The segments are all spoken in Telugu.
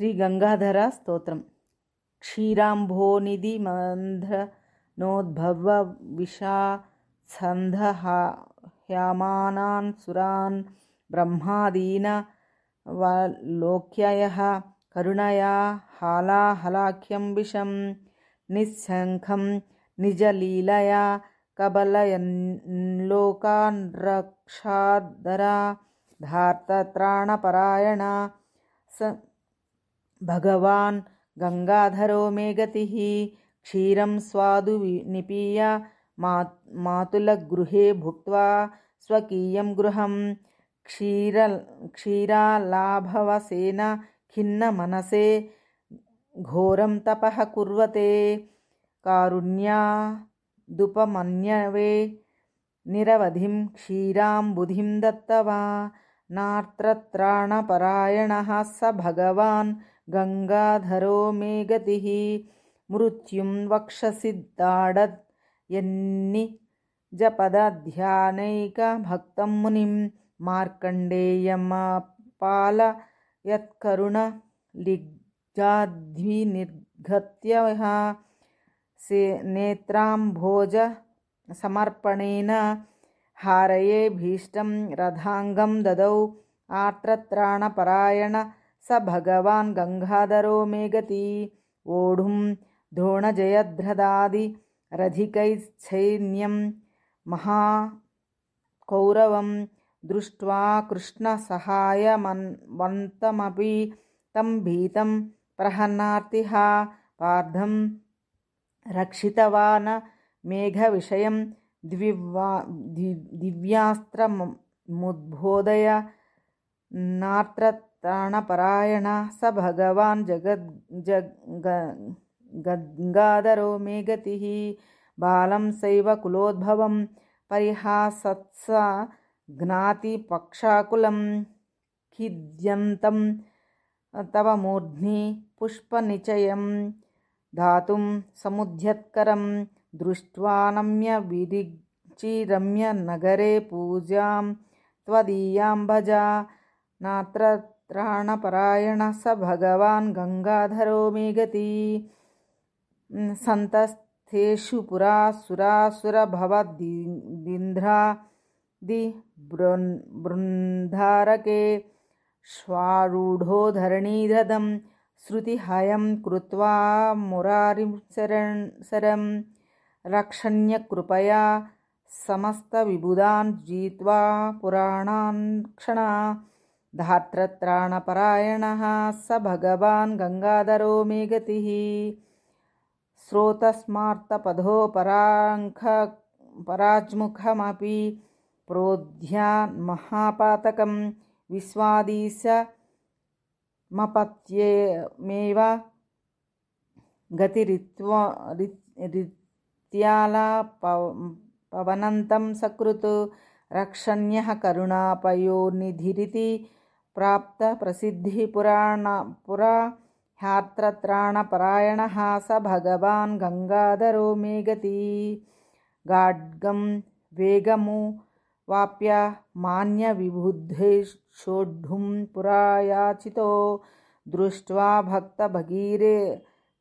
శ్రీ గంగాధర స్తోత్రం. క్షీరాంభోనిధి మంధ్రనోద్భవ విషాత్సందహ్యమానాన్ సురాన్ బ్రహ్మాదీన వలోక్యయః కరుణయా హాలాహలాఖ్యం విషం నిస్శంఖం నిజలీలయా కబలయన్లోకాన్ రక్షాదరా ధార్తత్రాణపరాయణ స భగవాన్ గంగాధరో మే గతిః. క్షీరం స్వాదు నిపీయ మాతులగృహే భుక్త్వా స్వకీయం గృహం క్షీరాలాభవసేన ఖిన్న మనసే ఘోరం తపః కుర్వతే కారుణ్యాదుపమన్యవే నిరవధిం క్షీరాంబుధిం దత్తవా నార్తత్రాణపరాయణః స భగవాన్ గంగాధరో మే గతిః. మృత్యుం వక్షసి దాడద్ యన్ని జపదధ్యానైక భక్తం మునిం మార్కండేయమపాలయత్కరుణ లిగ్జాద్వినిర్గత్య నేత్రాంభోజ సమర్పణేన హారయే భీష్టం రథాంగం దదౌ ఆర్తత్రాణపరాయణ స భగవాన్ గంగాధరో మే గతిః. ఓఢుం ద్రోణజయద్రథాది రథికైశ్చైన్యం మహాకౌరవం దృష్ట్వా కృష్ణసహాయవంతమపి తం భీతం ప్రహన్నార్తిః పార్థం రక్షితవాన్ మేఘవిషయం దివ్యాస్త్రముద్బోధయ నార్తత్రాణపరాయణ స భగవాన్ గంగాధరో మే గతిః. బాలం శైవ కులోద్భవం పరిహాసత్స జ్ఞాతి పక్షాకులం ఖిద్యంతం తవ మూర్ధ్ని పుష్పనిచయం ధాతుం సముద్యత్కరం దృష్ట్వా నమ్య విరిచిరమ్య నగరే పూజాం త్వదీయాం భజ నాత్రత్రాణపరాయణ స భగవాన్ గంగాధరో మే గతిః. సంతస్థేషు పురా సురాసురభవదీంద్రాది బృందారకే శ్వారూఢో ధరణీధరం శృతిహయం కృత్వా మురారిం శరం రక్షణ్యకృపయా సమస్తవిబుధాన్ జిత్వా పురాణాన్ క్షణా ధార్తత్రాణపరాయణః స భగవాన్ గంగాధరో మే గతిః. శ్రోతస్మార్తపథో పరాజ్ముఖమపి ప్రోద్ధ్యాన్మహాపాతకం విశ్వాదీశమపత్యేమేవ గతిరిత్యాలాపవనంతం సకృత్ రక్షణ్యః కరుణాపయోనిధిరితి ప్రాప్త ప్రసిద్ధి పురా హ్యాత్రత్రాణపరాయణః స భగవాన్ గంగాధరో మే గతిః. గాడ్గం వేగము వాప్య మాన్య విబుద్ధేషోఢుం పురాయాచితో దృష్ట్వా భక్త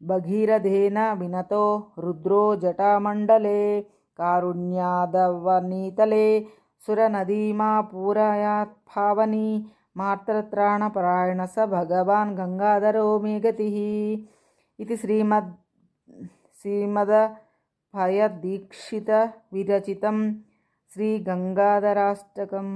భగీరథేన వినతో రుద్రో జటామండలే కారుణ్యాదవనీతలే సురనదీమాపూరయాత్ పావని మార్తత్రాణపరాయణ స భగవాన్ గంగాధరో మే గతిః. ఇది శ్రీమదభయదీక్షిత విరచితం శ్రీ గంగాధరాష్టకం.